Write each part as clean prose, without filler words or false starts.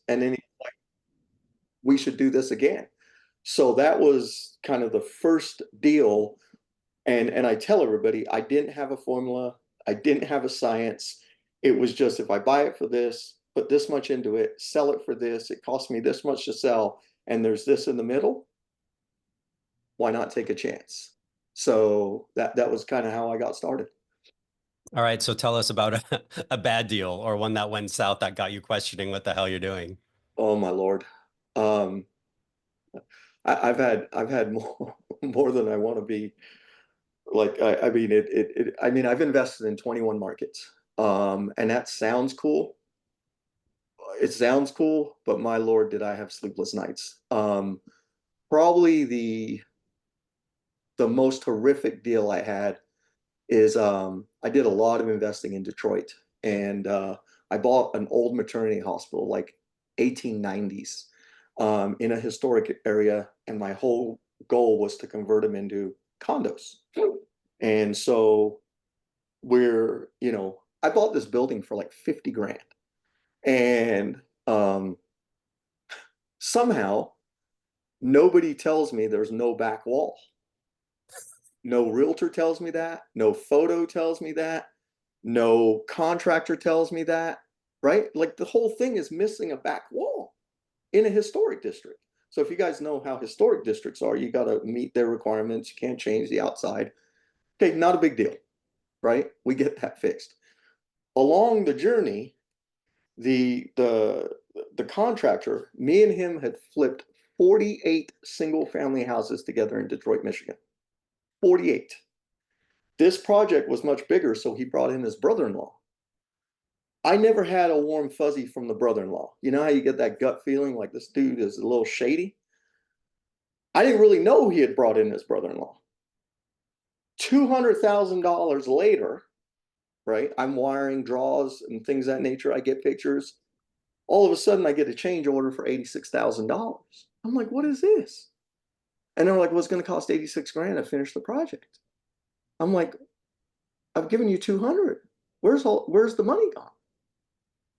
And then we should do this again. So that was kind of the first deal. And I tell everybody, I didn't have a formula. I didn't have a science. It was just, if I buy it for this, put this much into it, sell it for this, it costs me this much to sell, and there's this in the middle, why not take a chance? So that was kind of how I got started. All right, so tell us about a bad deal or one that went south that got you questioning what the hell you're doing. Oh my Lord. Um, I've had more more than I want to be. Like I mean I mean I've invested in 21 markets. And that sounds cool. It sounds cool, but my Lord, did I have sleepless nights. Probably the most horrific deal I had is I did a lot of investing in Detroit, and I bought an old maternity hospital, like 1890s, in a historic area, and my whole goal was to convert them into condos. And so I bought this building for like 50 grand. And somehow nobody tells me there's no back wall. No realtor tells me that. No photo tells me that. No contractor tells me that, right? Like the whole thing is missing a back wall in a historic district. So if you guys know how historic districts are, you got to meet their requirements. You can't change the outside. Okay, not a big deal, right? We get that fixed. Along the journey, the contractor, me and him had flipped 48 single family houses together in Detroit, Michigan. 48. This project was much bigger, so he brought in his brother-in-law. I never had a warm fuzzy from the brother-in-law. You know how you get that gut feeling like this dude is a little shady? I didn't really know he had brought in his brother-in-law. $200,000 later, right? I'm wiring draws and things of that nature. I get pictures. All of a sudden, I get a change order for $86,000. I'm like, what is this? And they're like, well, it's going to cost 86 grand to finish the project. I'm like, I've given you 200. Where's the money gone?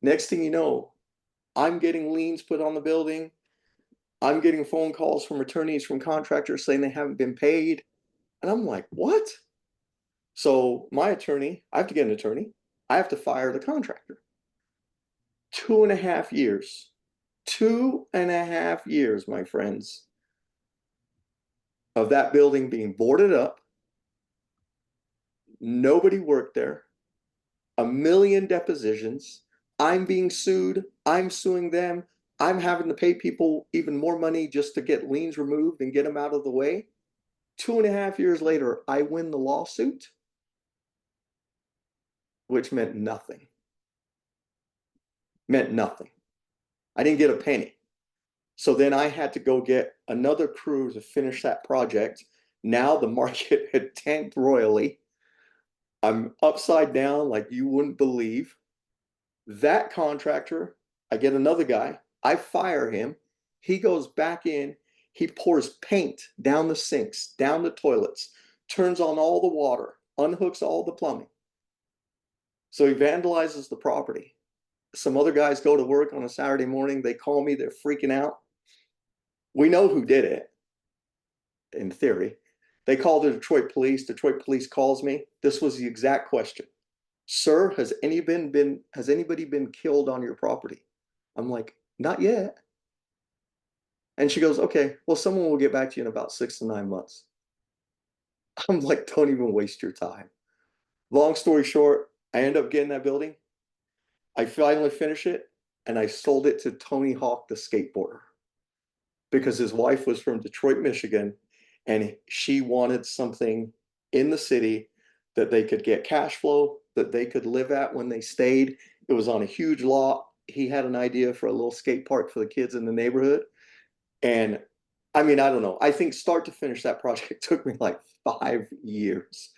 Next thing you know, I'm getting liens put on the building. I'm getting phone calls from attorneys, from contractors saying they haven't been paid. And I'm like, what? So my attorney, I have to get an attorney. I have to fire the contractor. 2.5 years. 2.5 years, my friends, of that building being boarded up. Nobody worked there. A million depositions. I'm being sued. I'm suing them. I'm having to pay people even more money just to get liens removed and get them out of the way. 2.5 years later, I win the lawsuit, which meant nothing. Meant nothing. I didn't get a penny. So then I had to go get another crew to finish that project. Now the market had tanked royally. I'm upside down like you wouldn't believe. That contractor, I get another guy, I fire him. He goes back in, he pours paint down the sinks, down the toilets, turns on all the water, unhooks all the plumbing. So he vandalizes the property. Some other guys go to work on a Saturday morning, they call me, they're freaking out. We know who did it, in theory. They call the Detroit police. Detroit police calls me. This was the exact question. Sir, has anybody been killed on your property? I'm like, not yet. And she goes, okay, well, someone will get back to you in about 6 to 9 months. I'm like, don't even waste your time. Long story short, I end up getting that building. I finally finish it, and I sold it to Tony Hawk, the skateboarder, because his wife was from Detroit, Michigan, and she wanted something in the city that they could get cash flow, that they could live at when they stayed. It was on a huge lot. He had an idea for a little skate park for the kids in the neighborhood. And I mean, I don't know. I think start to finish that project took me like 5 years.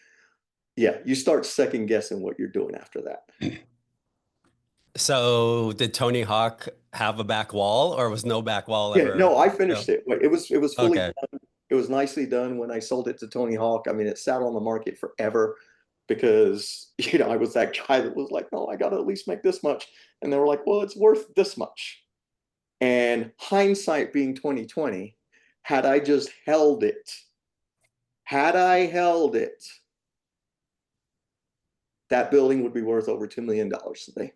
Yeah, you start second guessing what you're doing after that. So did Tony Hawk have a back wall or was no back wall Yeah, ever no, I built? finished it. It was fully Okay. done. It was nicely done when I sold it to Tony Hawk. I mean, it sat on the market forever because, I was that guy that was like, no, I got to at least make this much. And they were like, well, it's worth this much. And hindsight being 2020, had I just held it, had I held it, that building would be worth over $2 million today.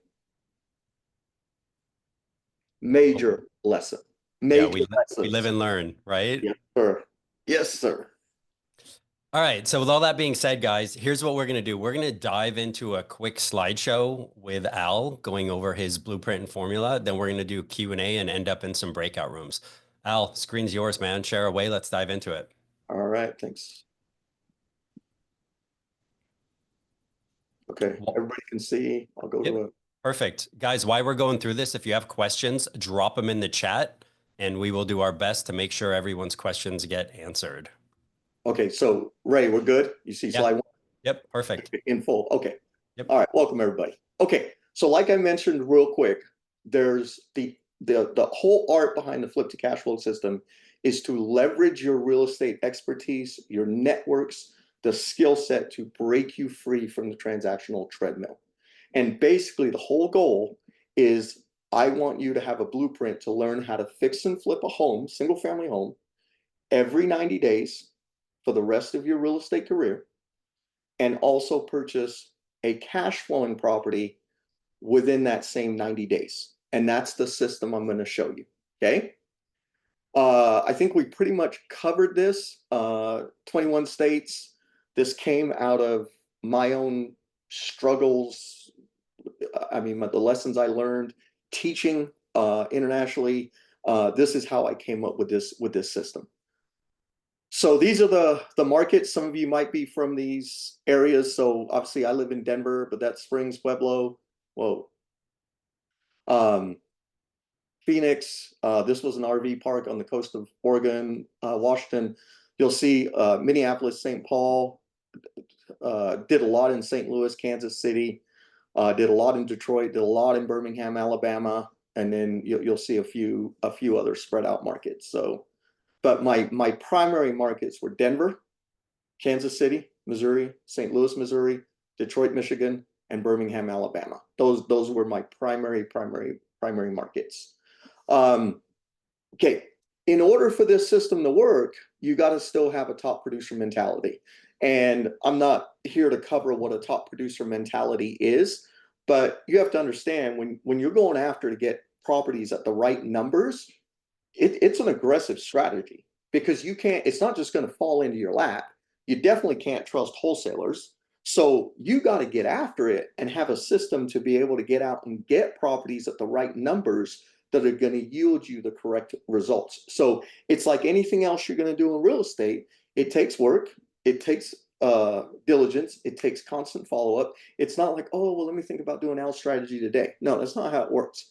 Major lesson. Yeah, Major we live lessons. and learn, right? Yes, sir. Yes, sir. All right. So with all that being said, guys, here's what we're going to do. We're going to dive into a quick slideshow with Al going over his blueprint and formula. Then we're going to do Q&A and end up in some breakout rooms. Al, screen's yours, man. Share away. Let's dive into it. All right. Thanks. Okay. Everybody can see. I'll go to a. Perfect. Guys, while we're going through this, if you have questions, drop them in the chat and we will do our best to make sure everyone's questions get answered. Okay. So Ray, we're good. You see slide one? Yep. Perfect. In full. Okay. Yep. All right. Welcome everybody. Okay. So like I mentioned real quick, there's the whole art behind the flip to cash flow system is to leverage your real estate expertise, your networks, the skill set to break you free from the transactional treadmill. And basically the whole goal is I want you to have a blueprint to learn how to fix and flip a home, single family home, every 90 days for the rest of your real estate career, and also purchase a cash flowing property within that same 90 days. And that's the system I'm going to show you. Okay. I think we pretty much covered this. 21 states. This came out of my own struggles. I mean, the lessons I learned teaching internationally. This is how I came up with this system. So these are the markets. Some of you might be from these areas. So obviously I live in Denver, but that's Springs, Pueblo. Whoa. Phoenix. This was an RV park on the coast of Oregon, Washington. You'll see Minneapolis, St. Paul. Did a lot in St. Louis, Kansas City. Did a lot in Detroit. Did a lot in Birmingham, Alabama, and then you'll see a few other spread out markets. So, but my primary markets were Denver, Kansas City, Missouri, St. Louis, Missouri, Detroit, Michigan, and Birmingham, Alabama. Those were my primary markets. Okay, in order for this system to work, you got to still have a top producer mentality. And I'm not here to cover what a top producer mentality is, but you have to understand when you're going after to get properties at the right numbers, it's an aggressive strategy because it's not just going to fall into your lap. You definitely can't trust wholesalers. So you got to get after it and have a system to be able to get out and get properties at the right numbers that are going to yield you the correct results. So it's like anything else you're going to do in real estate. It takes work. It takes diligence. It takes constant follow-up. It's not like, oh, well, let me think about doing Al's strategy today. No, that's not how it works.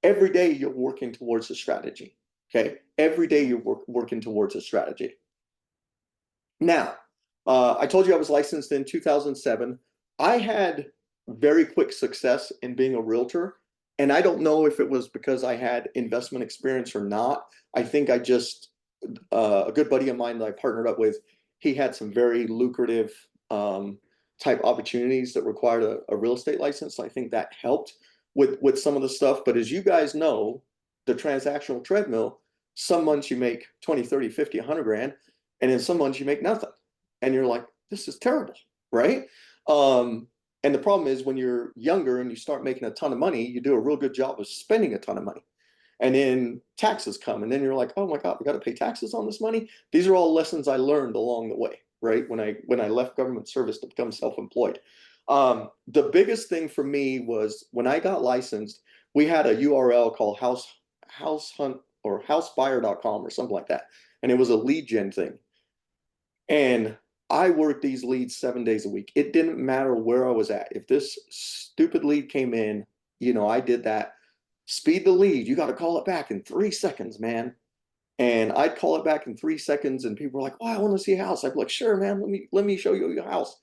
Every day you're working towards a strategy. Okay. Every day you're working towards a strategy. Now, I told you I was licensed in 2007. I had very quick success in being a realtor. And I don't know if it was because I had investment experience or not. I think I just, a good buddy of mine that I partnered up with, he had some very lucrative type opportunities that required a real estate license. So I think that helped with some of the stuff. But as you guys know, the transactional treadmill, some months you make 20, 30, 50, 100 grand. And in some months you make nothing. And you're like, this is terrible, right? And the problem is when you're younger and you start making a ton of money, you do a real good job of spending a ton of money. And then taxes come and then you're like, oh my God, we got to pay taxes on this money. These are all lessons I learned along the way, right? When I left government service to become self-employed. The biggest thing for me was when I got licensed, we had a URL called house hunt or housebuyer.com or something like that. And it was a lead gen thing. And I worked these leads 7 days a week. It didn't matter where I was at. If this stupid lead came in, I did that. Speed the lead. You got to call it back in 3 seconds, man. And I'd call it back in 3 seconds, and people were like, "Oh, I want to see a house." I'd be like, "Sure, man. Let me show you your house."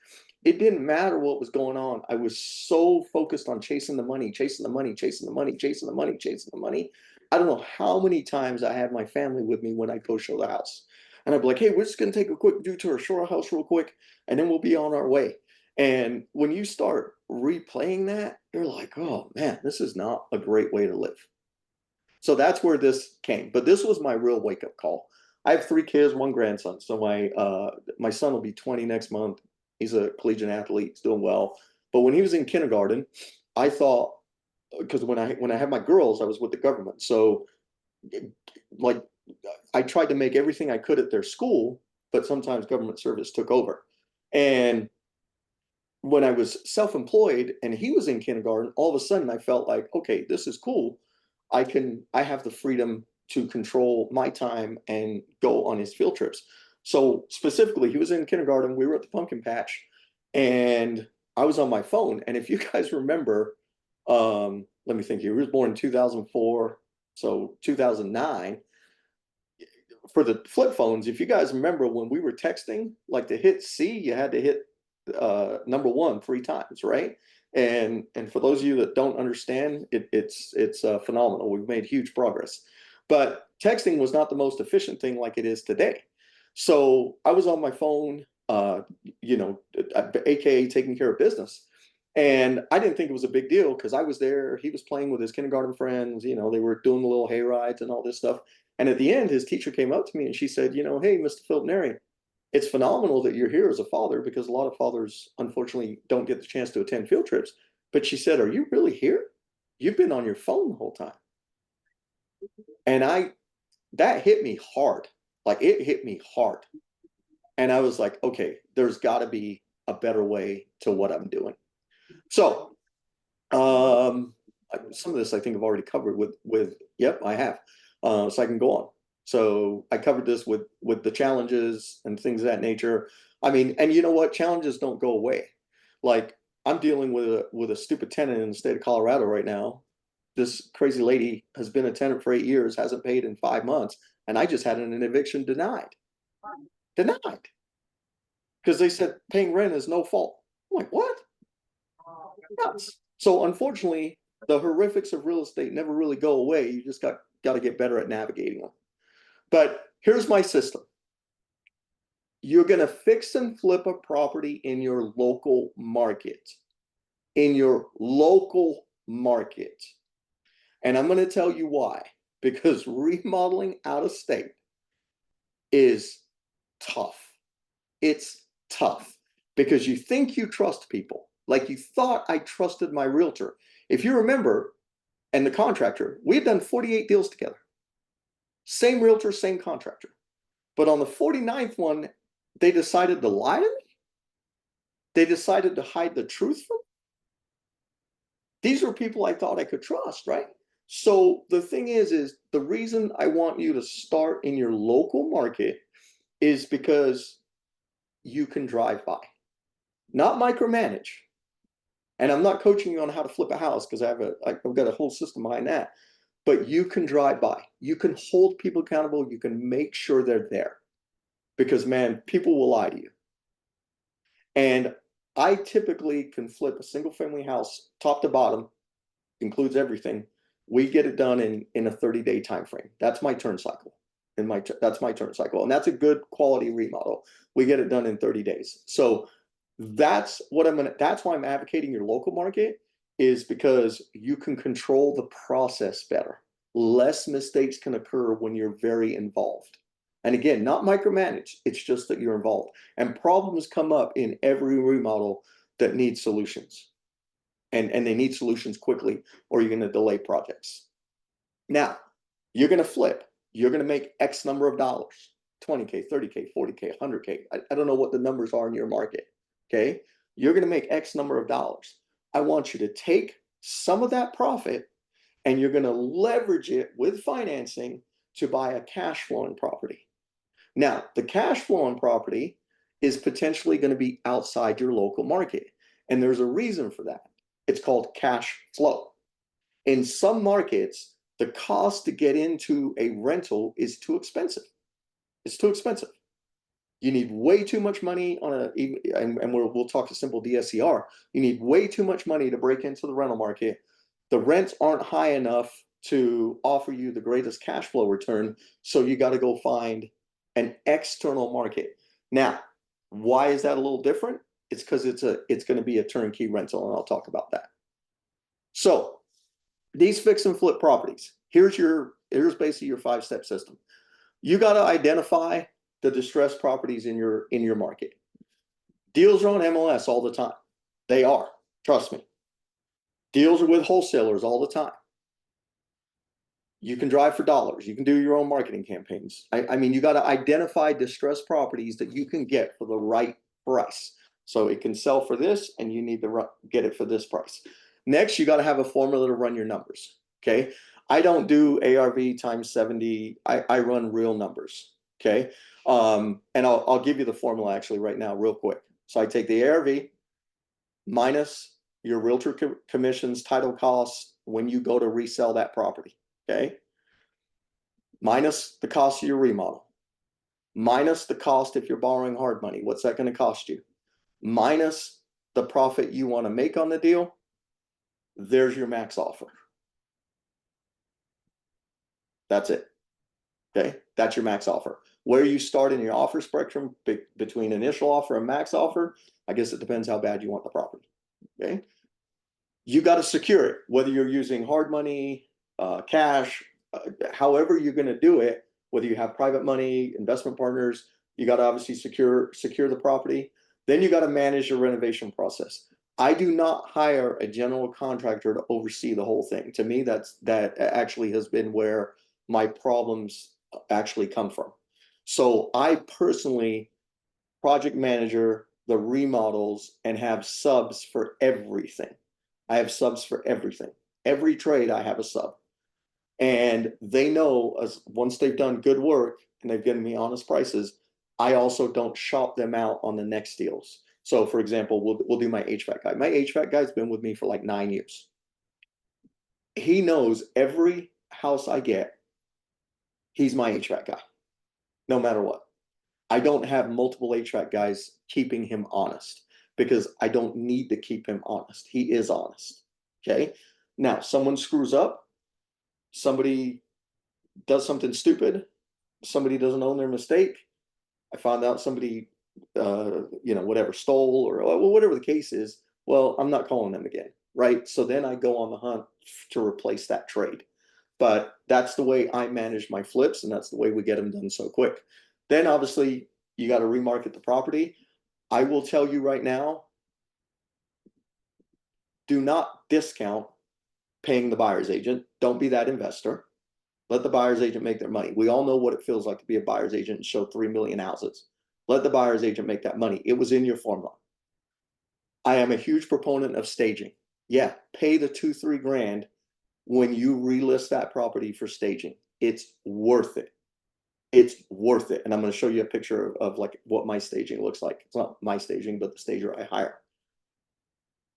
It didn't matter what was going on. I was so focused on chasing the money, chasing the money, chasing the money, chasing the money, chasing the money. I don't know how many times I had my family with me when I go show the house. And I'd be like, hey, we're just going to take a quick detour, show our house real quick, and then we'll be on our way. And when you start replaying that, you're like, oh man, this is not a great way to live. So that's where this came. But this was my real wake up call. I have 3 kids, 1 grandson. So my son will be 20 next month. He's a collegiate athlete, he's doing well. But when he was in kindergarten, I thought, because when I had my girls, I was with the government. So like I tried to make everything I could at their school, but sometimes government service took over. And when I was self-employed and he was in kindergarten, all of a sudden I felt like, okay, this is cool. I have the freedom to control my time and go on his field trips. So specifically, he was in kindergarten, we were at the pumpkin patch, and I was on my phone. And if you guys remember, let me think, he was born in 2004, so 2009. For the flip phones, if you guys remember when we were texting, like to hit C, you had to hit number one 3 times, right? And for those of you that don't understand, it's phenomenal. We've made huge progress, but texting was not the most efficient thing like it is today. So I was on my phone, aka taking care of business. And I didn't think it was a big deal because I was there. He was playing with his kindergarten friends. They were doing the little hay rides and all this stuff. And at the end, his teacher came up to me and she said, hey, Mr. Philip, it's phenomenal that you're here as a father because a lot of fathers, unfortunately, don't get the chance to attend field trips. But she said, are you really here? You've been on your phone the whole time. And that hit me hard. Like it hit me hard. And I was like, okay, there's got to be a better way to what I'm doing. So some of this I think I've already covered yep, I have. So I can go on. So I covered this with the challenges and things of that nature. I mean, and you know what? Challenges don't go away. Like I'm dealing with a stupid tenant in the state of Colorado right now. This crazy lady has been a tenant for 8 years, hasn't paid in 5 months, and I just had an eviction denied. Denied. Because they said paying rent is no fault. I'm like, what? Nuts. So unfortunately, the horrifics of real estate never really go away. You just got to get better at navigating them. But here's my system. You're going to fix and flip a property in your local market. In your local market. And I'm going to tell you why. Because remodeling out of state is tough. It's tough because you think you trust people. Like you thought I trusted my realtor. If you remember, and the contractor, we've done 48 deals together. Same realtor, same contractor. But on the 49th one, they decided to lie to me. They decided to hide the truth from me. These are people I thought I could trust, right? So the thing is the reason I want you to start in your local market is because you can drive by, not micromanage. And I'm not coaching you on how to flip a house because I've got a whole system behind that. But you can drive by. You can hold people accountable. You can make sure they're there. Because, man, people will lie to you. And I typically can flip a single family house top to bottom, includes everything. We get it done in a 30-day time frame. That's my turn cycle. That's my turn cycle. And that's a good quality remodel. We get it done in 30 days. So that's why I'm advocating your local market, is because you can control the process better. Less mistakes can occur when you're very involved. And again, not micromanage, it's just that you're involved. And problems come up in every remodel that needs solutions. And they need solutions quickly, or you're going to delay projects. Now, you're going to flip. You're going to make X number of dollars, 20K, 30K, 40K, 100K. I don't know what the numbers are in your market. Okay. You're going to make X number of dollars. I want you to take some of that profit and you're going to leverage it with financing to buy a cash flowing property. Now, the cash flowing property is potentially going to be outside your local market. And there's a reason for that. It's called cash flow. In some markets, the cost to get into a rental is too expensive. It's too expensive. You need way too much money and we'll talk a simple DSCR. You need way too much money to break into the rental market. The rents aren't high enough to offer you the greatest cash flow return. So you got to go find an external market. Now, why is that a little different? It's because it's going to be a turnkey rental, and I'll talk about that. So these fix and flip properties, here's basically your 5-step system. You got to identify the distressed properties in your market. Deals are on MLS all the time. They are, trust me. Deals are with wholesalers all the time. You can drive for dollars. You can do your own marketing campaigns. I mean, you got to identify distressed properties that you can get for the right price. So it can sell for this, and you need to get it for this price. Next, you got to have a formula to run your numbers. Okay. I don't do ARV times 70. I run real numbers. Okay. And I'll give you the formula actually right now, real quick. So I take the ARV minus your realtor commissions, title costs when you go to resell that property. Okay. Minus the cost of your remodel, minus the cost if you're borrowing hard money. What's that going to cost you? Minus the profit you want to make on the deal. There's your max offer. That's it. Okay. That's your max offer. Where you start in your offer spectrum between initial offer and max offer, I guess it depends how bad you want the property. Okay. You got to secure it, whether you're using hard money, cash, however you're going to do it, whether you have private money, investment partners, you got to obviously secure the property. Then you got to manage your renovation process. I do not hire a general contractor to oversee the whole thing. To me, that actually has been where my problems actually come from. So I personally project manager the remodels and have subs for everything. I have subs for everything. Every trade I have a sub. And they know once they've done good work and they've given me honest prices, I also don't shop them out on the next deals. So for example, we'll do my HVAC guy. My HVAC guy's been with me for like 9 years. He knows every house I get, he's my HVAC guy, no matter what. I don't have multiple HVAC guys keeping him honest because I don't need to keep him honest. He is honest. Okay. Now, someone screws up, somebody does something stupid, somebody doesn't own their mistake. I found out somebody, whatever, stole or whatever the case is. Well, I'm not calling them again. Right. So then I go on the hunt to replace that trade. But that's the way I manage my flips, and that's the way we get them done so quick. Then obviously you got to remarket the property. I will tell you right now, do not discount paying the buyer's agent. Don't be that investor. Let the buyer's agent make their money. We all know what it feels like to be a buyer's agent and show 3 million houses. Let the buyer's agent make that money. It was in your formula. I am a huge proponent of staging. Yeah, pay the 2-3 grand when you relist that property for staging. It's worth it. It's worth it. And I'm going to show you a picture of like what my staging looks like. It's not my staging, but the stager I hire.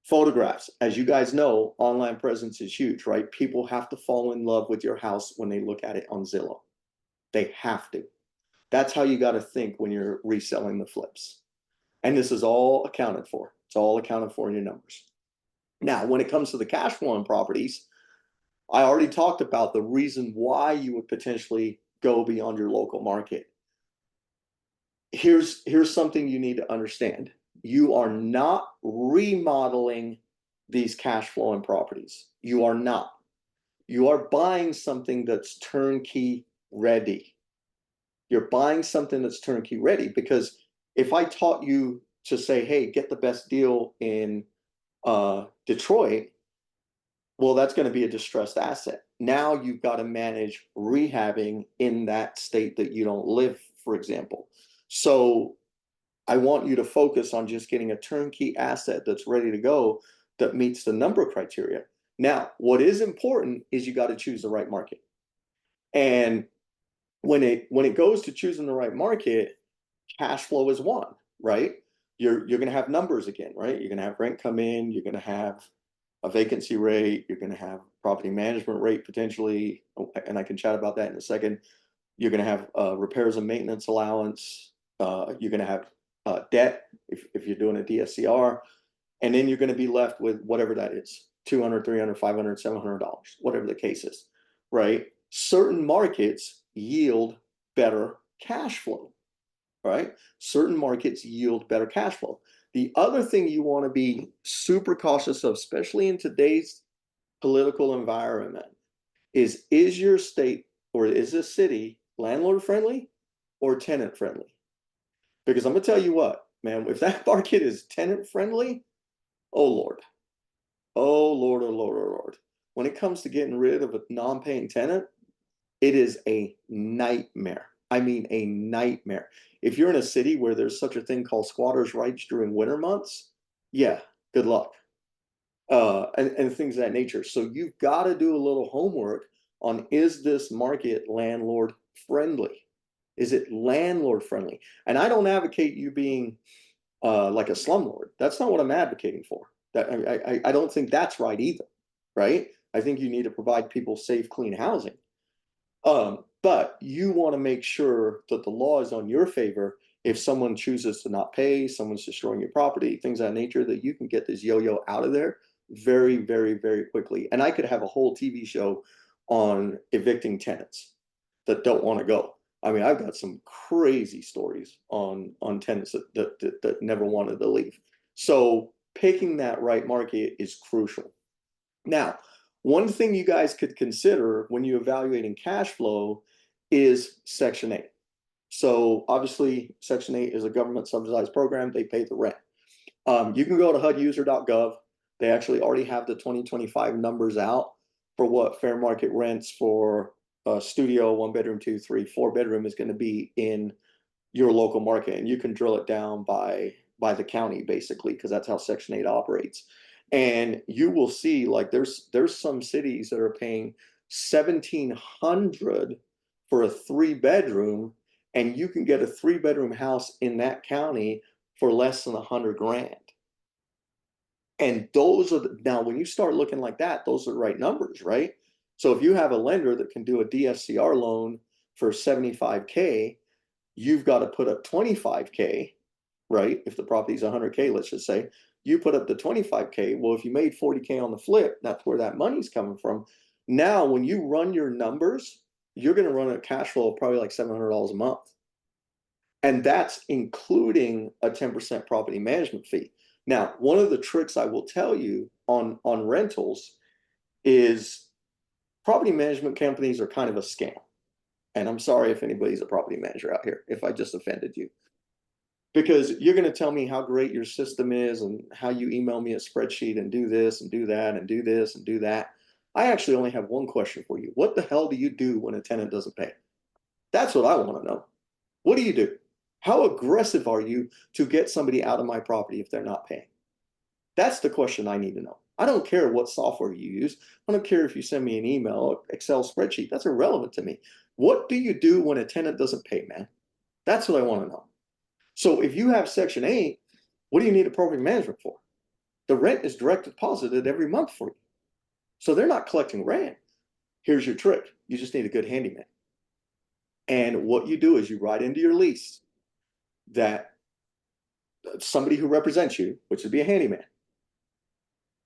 Photographs. As you guys know, online presence is huge, right? People have to fall in love with your house when they look at it on Zillow. They have to. That's how you got to think when you're reselling the flips. And this is all accounted for. It's all accounted for in your numbers. Now, when it comes to the cash flowing properties, I already talked about the reason why you would potentially go beyond your local market. Here's something you need to understand. You are not remodeling these cash flowing properties. You are not. You are buying something that's turnkey ready. You're buying something that's turnkey ready, because if I taught you to say, hey, get the best deal in Detroit, well, that's going to be a distressed asset. Now you've got to manage rehabbing in that state that you don't live, for example. So I want you to focus on just getting a turnkey asset that's ready to go, that meets the number criteria. Now, what is important is you got to choose the right market. And when it goes to choosing the right market, cash flow is one, right? You're going to have numbers again, right? You're going to have rent come in, you're going to have a vacancy rate, you're going to have property management rate potentially, and I can chat about that in a second. You're going to have repairs and maintenance allowance. You're going to have debt if you're doing a DSCR, and then you're going to be left with whatever that is, $200, $300, $500, $700, whatever the case is, right? Certain markets yield better cash flow, right? Certain markets yield better cash flow. The other thing you want to be super cautious of, especially in today's political environment, is your state or is this city landlord friendly or tenant friendly? Because I'm gonna tell you what, man, if that market is tenant friendly, oh Lord. Oh Lord, oh Lord, oh Lord. When it comes to getting rid of a non-paying tenant, it is a nightmare. I mean, a nightmare. If you're in a city where there's such a thing called squatters' rights during winter months, yeah, good luck. And things of that nature. So you've got to do a little homework on, is this market landlord friendly? Is it landlord friendly? And I don't advocate you being like a slumlord. That's not what I'm advocating for. I don't think that's right either, right? I think you need to provide people safe, clean housing. But you want to make sure that the law is on your favor. If someone chooses to not pay, someone's destroying your property, things of that nature, that you can get this yo-yo out of there very, very, very quickly. And I could have a whole TV show on evicting tenants that don't want to go. I mean, I've got some crazy stories on tenants that never wanted to leave. So picking that right market is crucial. Now, one thing you guys could consider when you're evaluating cash flow is Section 8. So obviously, Section 8 is a government subsidized program. They pay the rent. You can go to HUDuser.gov. They actually already have the 2025 numbers out for what fair market rents for a studio, 1 bedroom, 2, 3, 4 bedroom is going to be in your local market. And you can drill it down by the county, basically, because that's how Section 8 operates. And you will see, like, there's some cities that are paying 1,700 for a 3 bedroom, and you can get a 3 bedroom house in that county for less than 100 grand. And those are now, when you start looking like that, those are the right numbers, right? So if you have a lender that can do a DSCR loan for 75K, you've got to put up 25K, right? If the property is 100K, let's just say, you put up the 25K. Well, if you made 40K on the flip, that's where that money's coming from. Now, when you run your numbers, you're going to run a cash flow of probably like $700 a month. And that's including a 10% property management fee. Now, one of the tricks I will tell you on rentals is property management companies are kind of a scam. And I'm sorry if anybody's a property manager out here, if I just offended you. Because you're going to tell me how great your system is and how you email me a spreadsheet and do this and do that and do this and do that. I actually only have one question for you. What the hell do you do when a tenant doesn't pay? That's what I want to know. What do you do? How aggressive are you to get somebody out of my property if they're not paying? That's the question I need to know. I don't care what software you use. I don't care if you send me an email, Excel spreadsheet. That's irrelevant to me. What do you do when a tenant doesn't pay, man? That's what I want to know. So if you have Section 8, what do you need a property management for? The rent is direct deposited every month for you. So they're not collecting rent. Here's your trick. You just need a good handyman. And what you do is you write into your lease that somebody who represents you, which would be a handyman,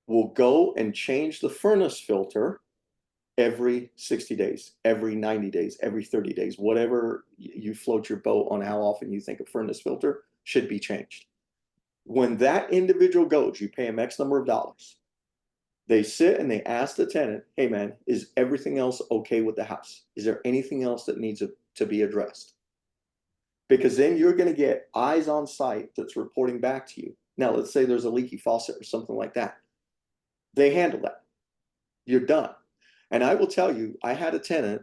will go and change the furnace filter every 60 days, every 90 days, every 30 days, whatever you float your boat on how often you think a furnace filter should be changed. When that individual goes, you pay them X number of dollars. They sit and they ask the tenant, hey man, is everything else okay with the house? Is there anything else that needs to be addressed? Because then you're going to get eyes on site that's reporting back to you. Now, let's say there's a leaky faucet or something like that. They handle that. You're done. And I will tell you, I had a tenant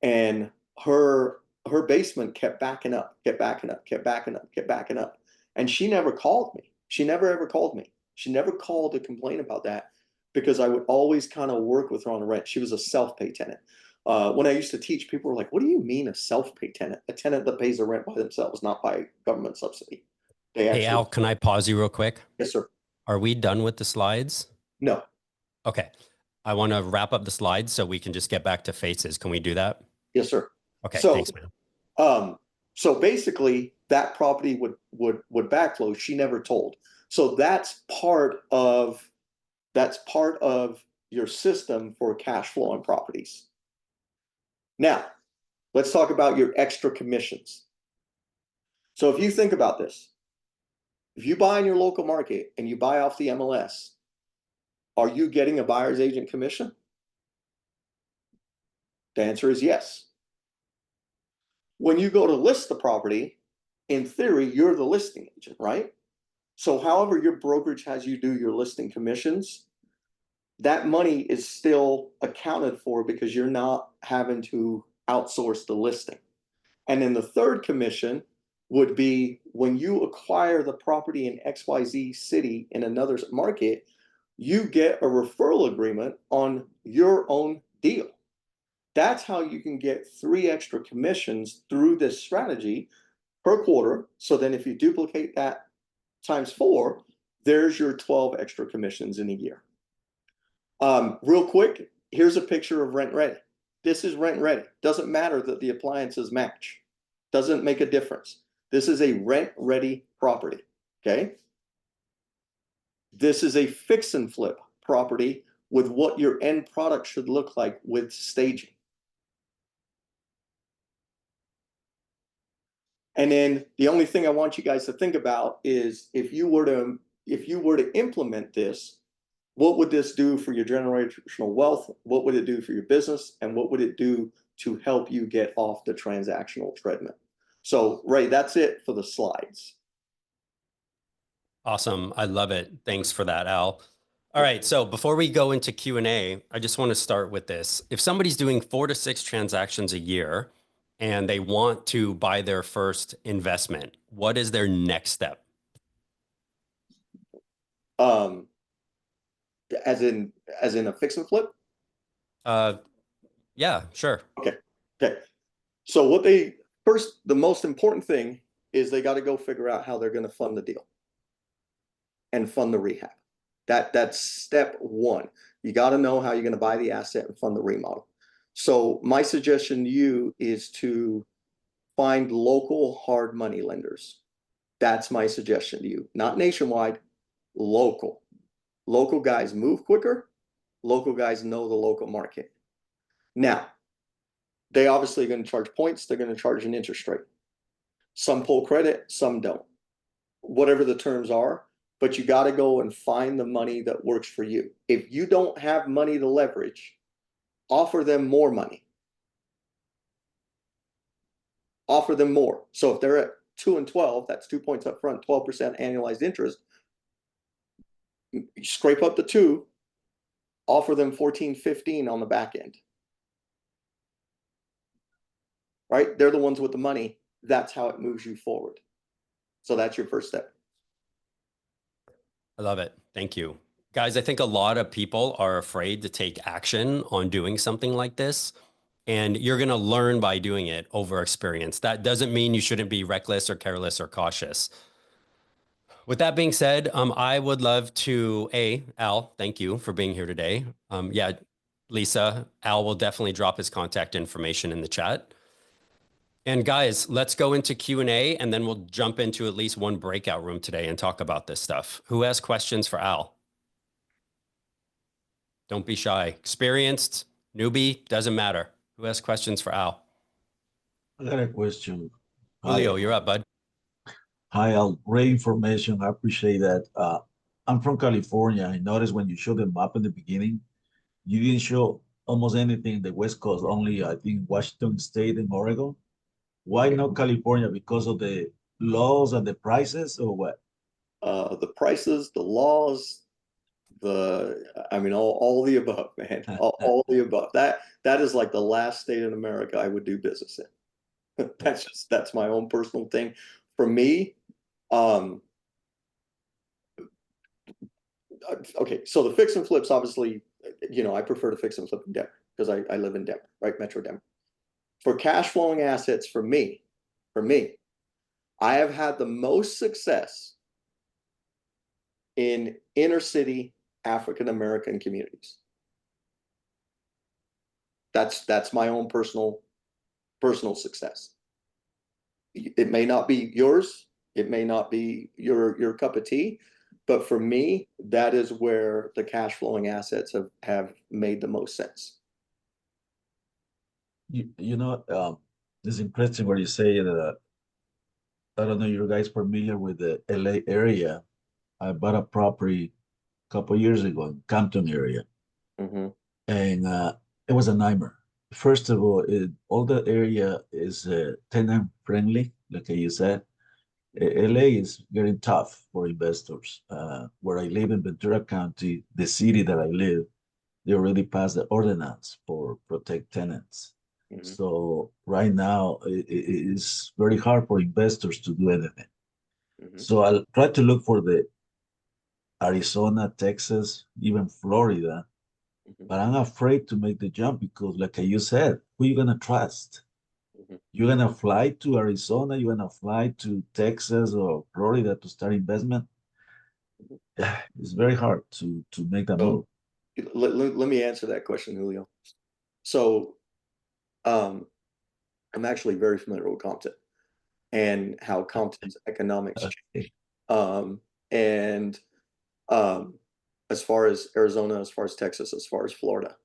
and her basement kept backing up, kept backing up, kept backing up, kept backing up. And she never called me. She never ever called me. She never called to complain about that because I would always kind of work with her on the rent. She was a self-pay tenant. When I used to teach, people were like, what do you mean a self-pay tenant? A tenant that pays the rent by themselves, not by government subsidy. They Hey, actually, Al, can I pause you real quick? yes, sir. Are we done with the slides? No. Okay. I want to wrap up the slides so we can just get back to faces. Can we do that? Yes, sir. Okay, So, thanks, man. So basically that property would backflow. She never told. So that's part of your system for cash flow on properties. Now, let's talk about your extra commissions. So if you think about this, if you buy in your local market and you buy off the MLS, are you getting a buyer's agent commission? The answer is yes. When you go to list the property, in theory, you're the listing agent, right? So however your brokerage has you do your listing commissions, that money is still accounted for because you're not having to outsource the listing. And then the third commission would be when you acquire the property in XYZ city in another market, you get a referral agreement on your own deal. That's how you can get 3 extra commissions through this strategy per quarter. So then if you duplicate that times 4, there's your 12 extra commissions in a year. Real quick, here's a picture of Rent Ready. This is Rent Ready. Doesn't matter that the appliances match. Doesn't make a difference. This is a rent ready property, okay? This is a fix and flip property with what your end product should look like with staging. And then the only thing I want you guys to think about is if you were to implement this, what would this do for your generational wealth? What would it do for your business? And what would it do to help you get off the transactional treadmill? So, Ray, that's it for the slides. Awesome. I love it. Thanks for that, Al. All right. So before we go into Q&A, I just want to start with this. If somebody's doing 4 to 6 transactions a year and they want to buy their first investment, what is their next step? As in a fix and flip? Yeah, sure. Okay. So the most important thing is they got to go figure out how they're going to fund the deal and fund the rehab. That's step 1. You got to know how you're going to buy the asset and fund the remodel. So my suggestion to you is to find local hard money lenders. That's my suggestion to you. Not nationwide, local. Local guys move quicker. Local guys know the local market. Now, they obviously are going to charge points. They're going to charge an interest rate. Some pull credit, some don't. Whatever the terms are, but you got to go and find the money that works for you. If you don't have money to leverage, offer them more money. Offer them more. So if they're at 2 and 12, that's 2 points up front, 12% annualized interest. You scrape up the 2, offer them 14, 15 on the back end. Right? They're the ones with the money. That's how it moves you forward. So that's your first step. I love it. Thank you. Guys, I think a lot of people are afraid to take action on doing something like this. And you're going to learn by doing it over experience. That doesn't mean you shouldn't be reckless or careless or cautious. With that being said, I would love to, Al, thank you for being here today. Yeah, Lisa, Al will definitely drop his contact information in the chat. And guys, let's go into Q&A and then we'll jump into at least one breakout room today and talk about this stuff. Who has questions for Al? Don't be shy. Experienced, newbie, doesn't matter. Who has questions for Al? I got a question. Julio, you're up, bud. Hi, Al. Great information. I appreciate that. I'm from California. I noticed when you showed the map in the beginning, you didn't show almost anything in the West Coast, only I think Washington State and Oregon. Why not California? Because of the laws and the prices, or what? The prices, the laws, all the above, man. all the above. That is like the last state in America I would do business in. That's my own personal thing. For me, okay, so the fix and flips, obviously, I prefer to fix and flip in Denver because I live in Denver, right? Metro Denver. For cash flowing assets, for me, I have had the most success in inner city African American communities. That's my own personal success. It may not be yours, it may not be your cup of tea, but for me, that is where the cash flowing assets have made the most sense. It's interesting what you say that I don't know, you guys familiar with the LA area. I bought a property a couple of years ago in Compton area. Mm-hmm. And it was a nightmare. first of all, all the area is tenant friendly, like you said. LA is getting tough for investors. Where I live in Ventura County, the city that I live, they already passed the ordinance for protect tenants. Mhm. So right now, it is very hard for investors to do anything. Mhm. So I'll try to look for the Arizona, Texas, even Florida. Mhm. But I'm afraid to make the jump because, like you said, who you gonna trust? Mhm. You're gonna fly to Arizona, you're gonna fly to Texas or Florida to start investment. Mhm. It's very hard to make that So move. let me answer that question, Julio. So um, I'm actually very familiar with Compton and how Compton's economics change. Okay. Um, and um, as far as Arizona, as far as Texas, as far as Florida,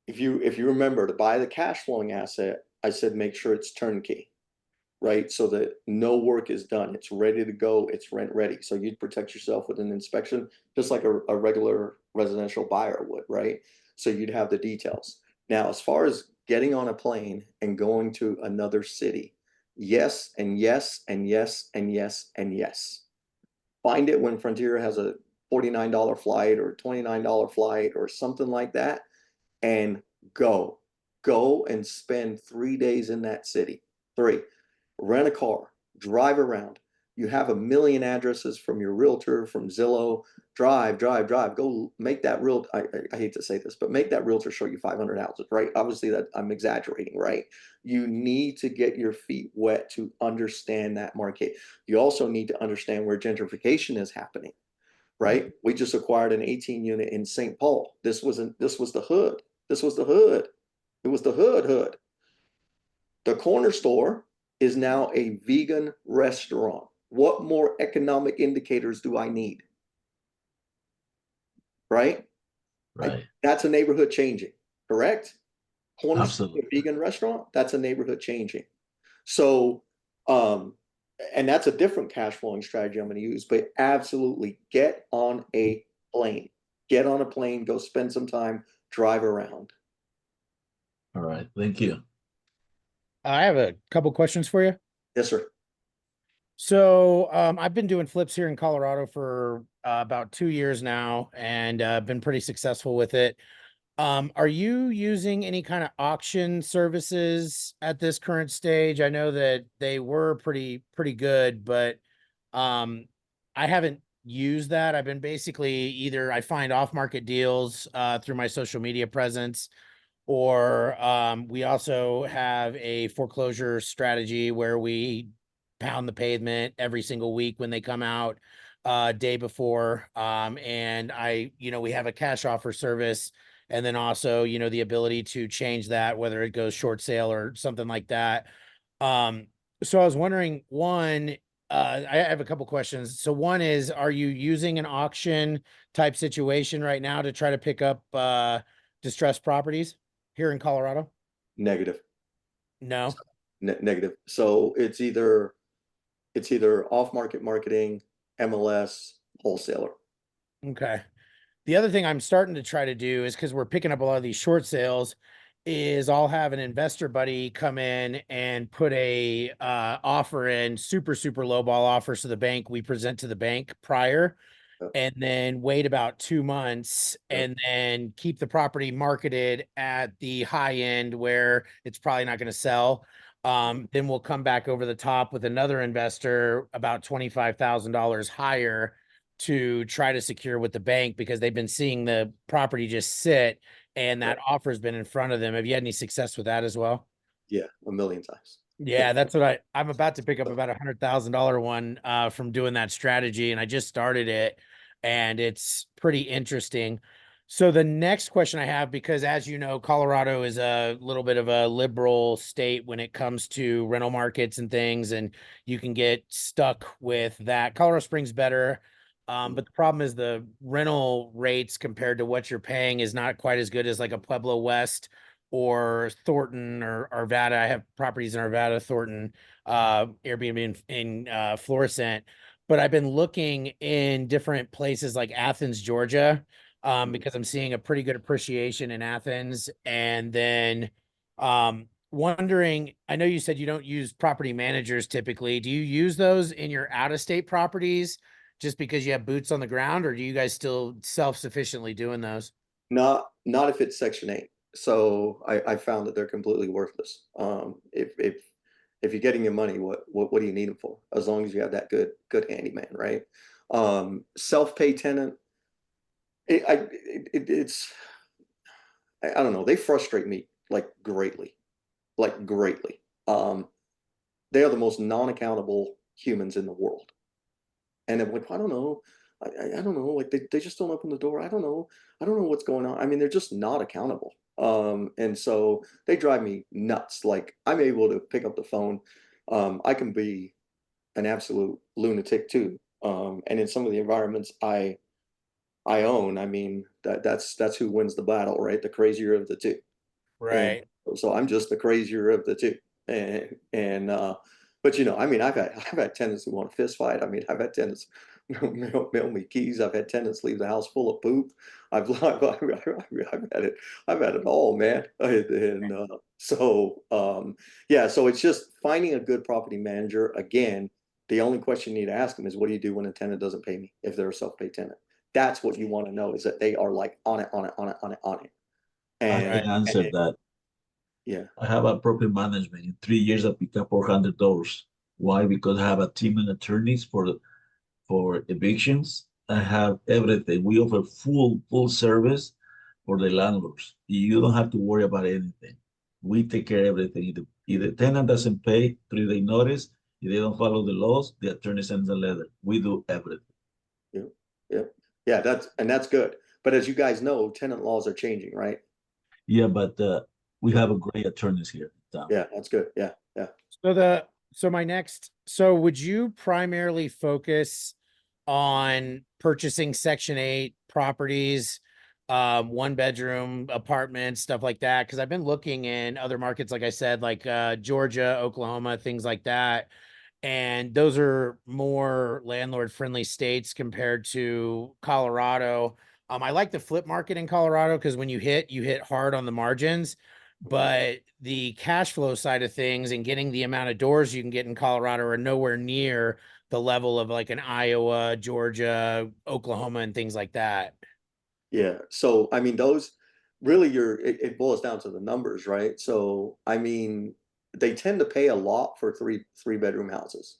if you remember to buy the cash flowing asset, I said make sure it's turnkey, right? So that no work is done. It's ready to go. It's rent ready. So you'd protect yourself with an inspection, just like a regular residential buyer would, right? So you'd have the details. Now, as far as getting on a plane and going to another city, yes, and yes, and yes, and yes, and yes. Find it when Frontier has a $49 flight or $29 flight or something like that, and go. Go and spend 3 days in that city. Three, rent a car, drive around. You have a million addresses from your realtor, from Zillow. Drive, drive, drive. Go make that real. I hate to say this, but make that realtor show you 500 houses, right? Obviously, that I'm exaggerating, right? You need to get your feet wet to understand that market. You also need to understand where gentrification is happening, right? We just acquired an 18 unit in St. Paul. This wasn't. This was the hood. This was the hood. It was the hood. The corner store is now a vegan restaurant. What more economic indicators do I need? Right? Right. That's a neighborhood changing, correct? Corner store, a Absolutely. vegan restaurant, that's a neighborhood changing. So, um, and that's a different cash flowing strategy I'm going to use, but absolutely get on a plane. Get on a plane, go spend some time, drive around. All right. Thank you. I have a couple questions for you. Yes, sir. So, I've been doing flips here in Colorado for about 2 years now, and been pretty successful with it. Are you using any kind of auction services at this current stage? I know that they were pretty good, but I haven't used that. I've been basically either I find off-market deals through my social media presence, or we also have a foreclosure strategy where we pound the pavement every single week when they come out day before. And we have a cash offer service, and then also, the ability to change that, whether it goes short sale or something like that. um so I was wondering, one, I have a couple questions. So one is, are you using an auction type situation right now to try to pick up distressed properties here in Colorado? Negative. No. Negative. So it's either off market marketing, MLS, wholesaler. Okay. The other thing I'm starting to try to do is, because we're picking up a lot of these short sales, is I'll have an investor buddy come in and put a offer in, super low ball offer, so the bank, we present to the bank prior, Yep. and then wait about 2 months, Yep. and then keep the property marketed at the high end where it's probably not going to sell. Then we'll come back over the top with another investor about $25,000 higher to try to secure with the bank, because they've been seeing the property just sit, and that offer's been in front of them. Have you had any success with that as well? Yeah, a million times. Yeah, that's what I'm about to pick up about $100,000 one from doing that strategy, and I just started it, and it's pretty interesting. So the next question I have, because as you know, Colorado is a little bit of a liberal state when it comes to rental markets and things, and you can get stuck with that. Colorado Springs better, but the problem is the rental rates compared to what you're paying is not quite as good as like a Pueblo West or Thornton or Arvada. I have properties in Arvada, Thornton, Airbnb in Florissant, but I've been looking in different places like Athens, Georgia, because I'm seeing a pretty good appreciation in Athens, and then Wondering, I know you said you don't use property managers typically. Do you use those in your out-of-state properties just because you have boots on the ground, or do you guys still self-sufficiently doing those? Not if it's Section 8. So I found that they're completely worthless. If you're getting your money, what do you need them for? As long as you have that good handyman, right? Self-pay tenant, it's I don't know. They frustrate me like greatly, like greatly. They are the most non-accountable humans in the world. And I'm like, I don't know. I don't know. Like they just don't open the door. I don't know. I don't know what's going on. I mean, they're just not accountable. And so they drive me nuts. Like I'm able to pick up the phone. I can be an absolute lunatic too. And in some of the environments I own, I mean that's who wins the battle, right? The crazier of the two. And Right. so I'm just the crazier of the two. And but you know, I mean, I've had tenants who want to fist fight. I mean, I've had tenants mail me keys. I've had tenants leave the house full of poop. I've had it. I've had it all, man. And yeah, so it's just finding a good property manager. Again, the only question you need to ask them is, what do you do when a tenant doesn't pay me? If they're a self-pay tenant, that's what you want to know, is that they are like on it, on it, on it, on it, on it. I And can answer that. yeah. I have a property management. In 3 years, I pick up $400. Why? Because I have a team of attorneys for evictions. I have everything. We offer full service for the landlords. You don't have to worry about anything. We take care of everything. If the tenant doesn't pay, 3-day notice. If they don't follow the laws, the attorney sends a letter. We do everything. Yeah, yeah, yeah. That's good. But as you guys know, tenant laws are changing, right? Yeah, but we Yeah, have a great attorneys here in town. yeah, that's good. Yeah, yeah. So would you primarily focus on purchasing Section 8 properties, one bedroom apartments, stuff like that? Because I've been looking in other markets, like I said, like Georgia, Oklahoma, things like that. And those are more landlord friendly states compared to Colorado. I like the flip market in Colorado because when you hit hard on the margins, but the cash flow side of things and getting the amount of doors you can get in Colorado are nowhere near the level of like an Iowa, Georgia, Oklahoma, and things like that. Yeah. So I mean, those really it boils down to the numbers, right? So I mean, they tend to pay a lot for three bedroom houses.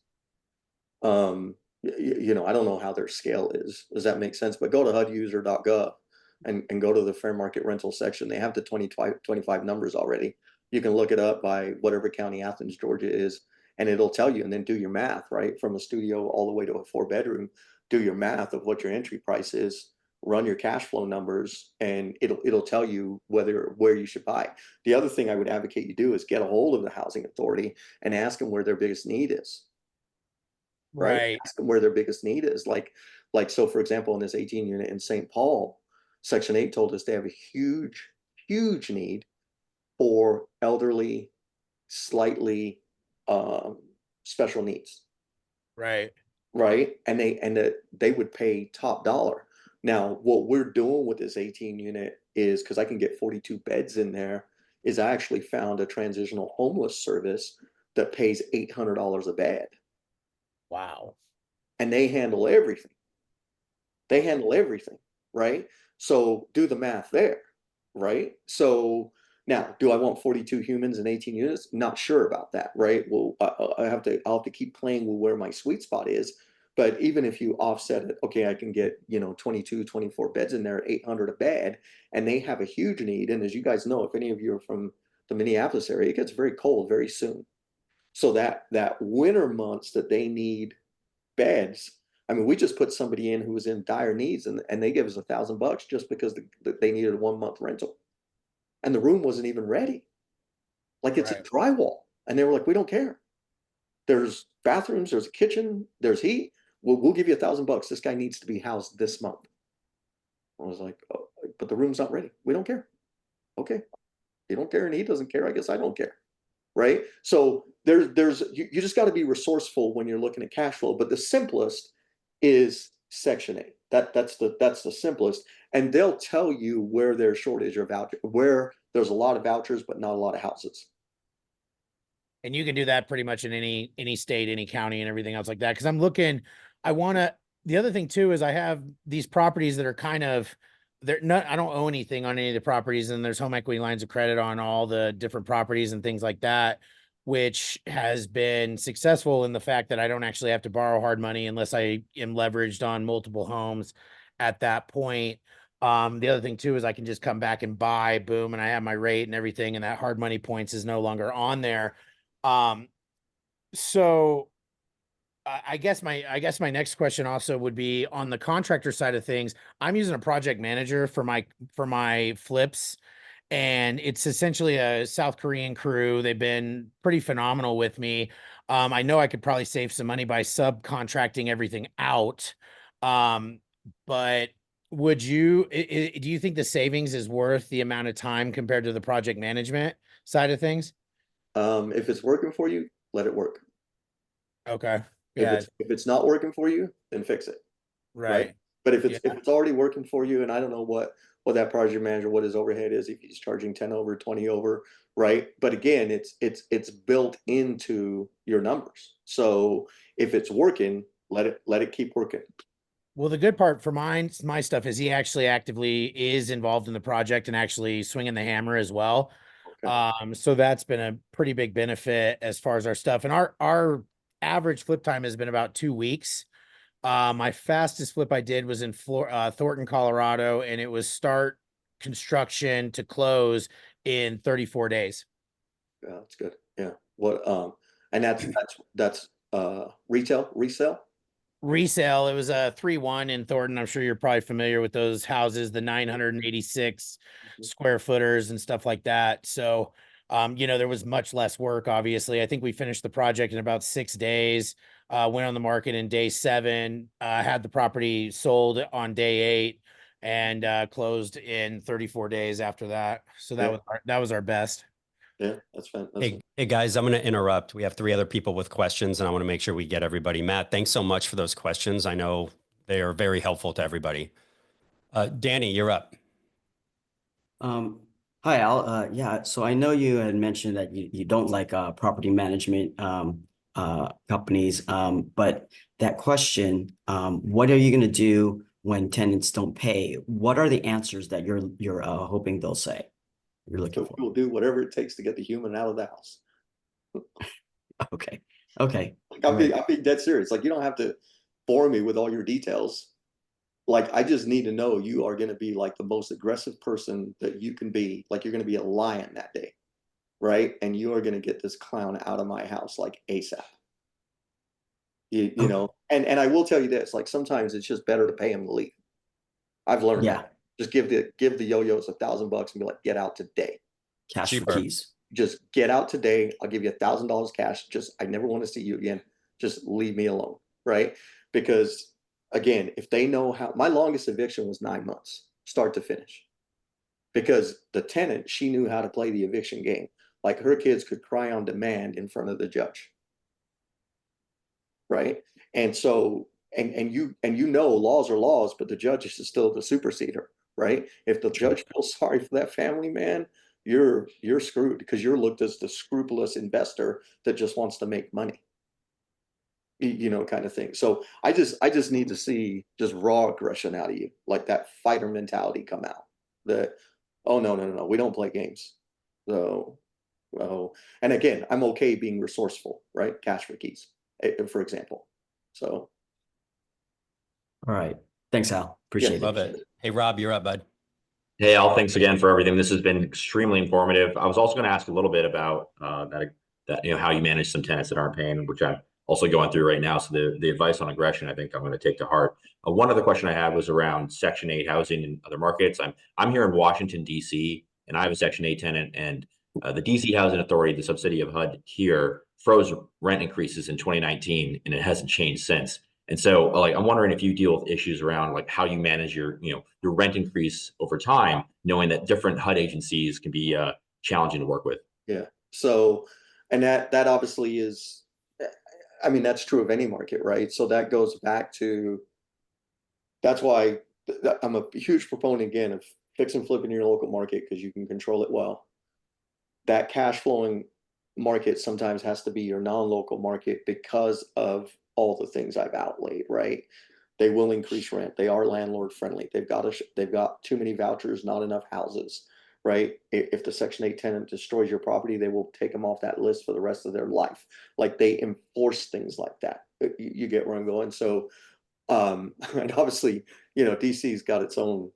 You know, I don't know how their scale is. Does that make sense? But go to HUDuser.gov and go to the fair market rental section. They have the 25 numbers already. You can look it up by whatever county Athens, Georgia is, and it'll tell you, and then do your math, right? From a studio all the way to a 4 bedroom, do your math of what your entry price is, run your cash flow numbers, and it'll tell you where you should buy. The other thing I would advocate you do is get a hold of the housing authority and ask them where their biggest need is. Right? Right. Ask them where their biggest need is. Like so, for example, in this 18 unit in St. Paul, Section 8 told us they have a huge need for elderly, slightly special needs, Right. right? And they would pay top dollar. Now, what we're doing with this 18 unit is, because I can get 42 beds in there, is I actually found a transitional homeless service that pays $800 a bed. Wow. And they handle everything. They handle everything, right? So do the math there, right? So now, do I want 42 humans and 18 units? Not sure about that, right? Well, I'll have to keep playing with where my sweet spot is. But even if you offset it, okay, I can get, 22, 24 beds in there at 800 a bed, and they have a huge need. And as you guys know, if any of you are from the Minneapolis area, it gets very cold very soon. So that winter months that they need beds. I mean, we just put somebody in who was in dire needs, and they gave us $1,000 just because they needed a 1 month rental, and the room wasn't even ready. Like, it's a Right. drywall, and they were like, "We don't care. There's bathrooms, there's a kitchen, there's heat. We'll give you $1,000. This guy needs to be housed this month." I was like, "Oh, but the room's not ready. We don't care." Okay, you don't care, and he doesn't care. I guess I don't care, right? So you just got to be resourceful when you're looking at cash flow. But the simplest is Section 8. That's the simplest, and they'll tell you where there's shortage or voucher, where There's a lot of vouchers, but not a lot of houses. And you can do that pretty much in any state, any county, and everything else like that. Because I'm looking, the other thing too is I have these properties that are kind of, they're not, I don't owe anything on any of the properties, and there's home equity lines of credit on all the different properties and things like that, which has been successful in the fact that I don't actually have to borrow hard money unless I am leveraged on multiple homes at that point. The other thing too is I can just come back and buy, boom, and I have my rate and everything, and that hard money points is no longer on there. So I guess my next question also would be on the contractor side of things. I'm using a project manager for my flips, and it's essentially a South Korean crew. They've been pretty phenomenal with me. I know I could probably save some money by subcontracting everything out. But do you think the savings is worth the amount of time compared to the project management side of things? If it's working for you, let it work. Okay. If Yeah. if it's not working for you, then fix it. Right. But if it's already working for you, and I don't know what that project manager, what his overhead is, if he's charging 10 over, 20 over, right? But again, it's built into your numbers. So if it's working, let it keep working. Well, the good part for my stuff is he actually actively is involved in the project and actually swinging the hammer as well. Okay. So that's been a pretty big benefit as far as our stuff. And our average flip time has been about 2 weeks. My fastest flip I did was in Thornton, Colorado, and it was start construction to close in 34 days. Yeah, that's good. Yeah. What and that's resale? Resale, it was a 3-1 in Thornton. I'm sure you're probably familiar with those houses, the 986 square footers and stuff like that. So, there was much less work, obviously. I think we finished the project in about 6 days, went on the market in day 7, had the property sold on day 8, and closed in 34 days after that. So that was our best. Yeah, that's fantastic. Hey guys, I'm going to interrupt. We have 3 other people with questions, and I want to make sure we get everybody. Matt, thanks so much for those questions. I know they are very helpful to everybody. Danny, you're up. Hi, Al. Yeah, so I know you had mentioned that you don't like property management companies, but that question, what are you going to do when tenants don't pay? What are the answers that you're hoping they'll say? You're looking for? We'll do whatever it takes to get the human out of the house. Okay. Like I'm being dead serious. Like, you don't have to bore me with all your details. Like, I just need to know you are going to be like the most aggressive person that you can be. Like, you're going to be a lion that day, right? And you are going to get this clown out of my house like ASAP. You know, and I will tell you this, like, sometimes it's just better to pay him to leave. I've learned that. Just give the yo-yos $1,000 and be like, get out today. Cash Cheaper. for keys. Just get out today. I'll give you $1,000 cash. Just, I never want to see you again. Just leave me alone, right? Because again, if they know how, my longest eviction was 9 months, start to finish. Because the tenant, she knew how to play the eviction game. Like, her kids could cry on demand in front of the judge. Right? And so, and you know, laws are laws, but the judge is still the superseder, right? If the judge feels sorry for that family, man, you're screwed, because you're looked as the scrupulous investor that just wants to make money. You know, kind of thing. So I just need to see just raw aggression out of you, like that fighter mentality come out. That, oh no, we don't play games. So, well, and again, I'm okay being resourceful, right? Cash for keys, for example. So, All right. Thanks, Al. Appreciate it. Love it. Hey, Rob, you're up, bud. Hey, Al, thanks again for everything. This has been extremely informative. I was also going to ask a little bit about that how you manage some tenants that aren't paying, which I'm also going through right now. So the advice on aggression, I think I'm going to take to heart. One other question I had was around Section 8 housing in other markets. I'm here in Washington, D.C., and I have a Section 8 tenant, and the D.C. Housing Authority, the subsidiary of HUD here, froze rent increases in 2019, and it hasn't changed since. And so, like, I'm wondering if you deal with issues around like how you manage your rent increase over time, knowing that different HUD agencies can be challenging to work with. Yeah. So, and that obviously is, I mean, that's true of any market, right? So that goes back to, that's why I'm a huge proponent again of fix and flip in your local market because you can control it well. That cash flowing market sometimes has to be your non-local market because of all the things I've outlaid, right? They will increase rent. They are landlord friendly. They've got too many vouchers, not enough houses, right? If the Section 8 tenant destroys your property, they will take them off that list for the rest of their life. Like they enforce things like that. You get where I'm going. So, and obviously, DC's got its own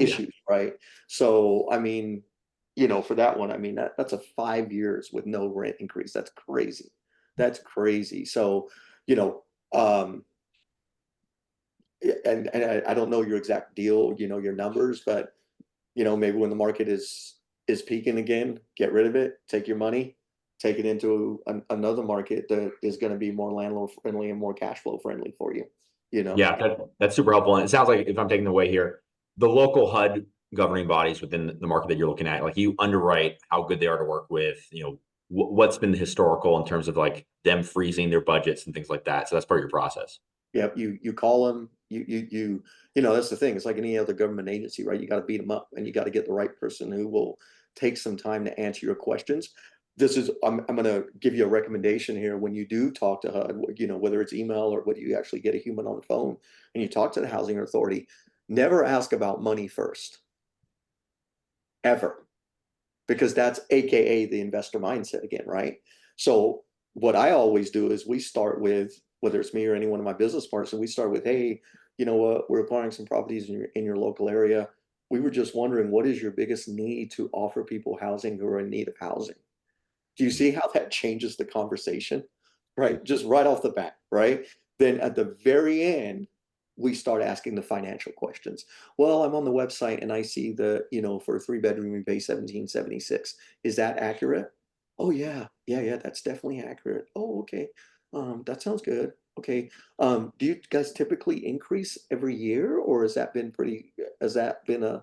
issues, right? So, I mean, for that one, I mean, that's a 5 years with no rent increase. That's crazy. That's crazy. So, and I don't know your exact deal, your numbers, but maybe when the market is peaking again, get rid of it, take your money, take it into another market that is going to be more landlord friendly and more cash flow friendly for you. Yeah, that's super helpful. And it sounds like, if I'm taking away here, the local HUD governing bodies within the market that you're looking at, like you underwrite how good they are to work with, what's been the historical in terms of like them freezing their budgets and things like that. So that's part of your process. Yep, you call them, that's the thing. It's like any other government agency, right? You got to beat them up and you got to get the right person who will take some time to answer your questions. I'm going to give you a recommendation here. When you do talk to HUD, whether it's email or whether you actually get a human on the phone and you talk to the housing authority, never ask about money first, ever, because that's AKA the investor mindset again, right? So what I always do is we start with, whether it's me or any one of my business partners, and we start with, hey, you know what, we're acquiring some properties in your local area. We were just wondering, what is your biggest need to offer people housing who are in need of housing? Do you see how that changes the conversation? Right? Just right off the bat, right? Then at the very end, we start asking the financial questions. Well, I'm on the website and I see the, for a 3-bedroom, we pay $1,776. Is that accurate? Oh yeah, that's definitely accurate. Oh, okay. That sounds good. Okay. Do you guys typically increase every year, or has that been a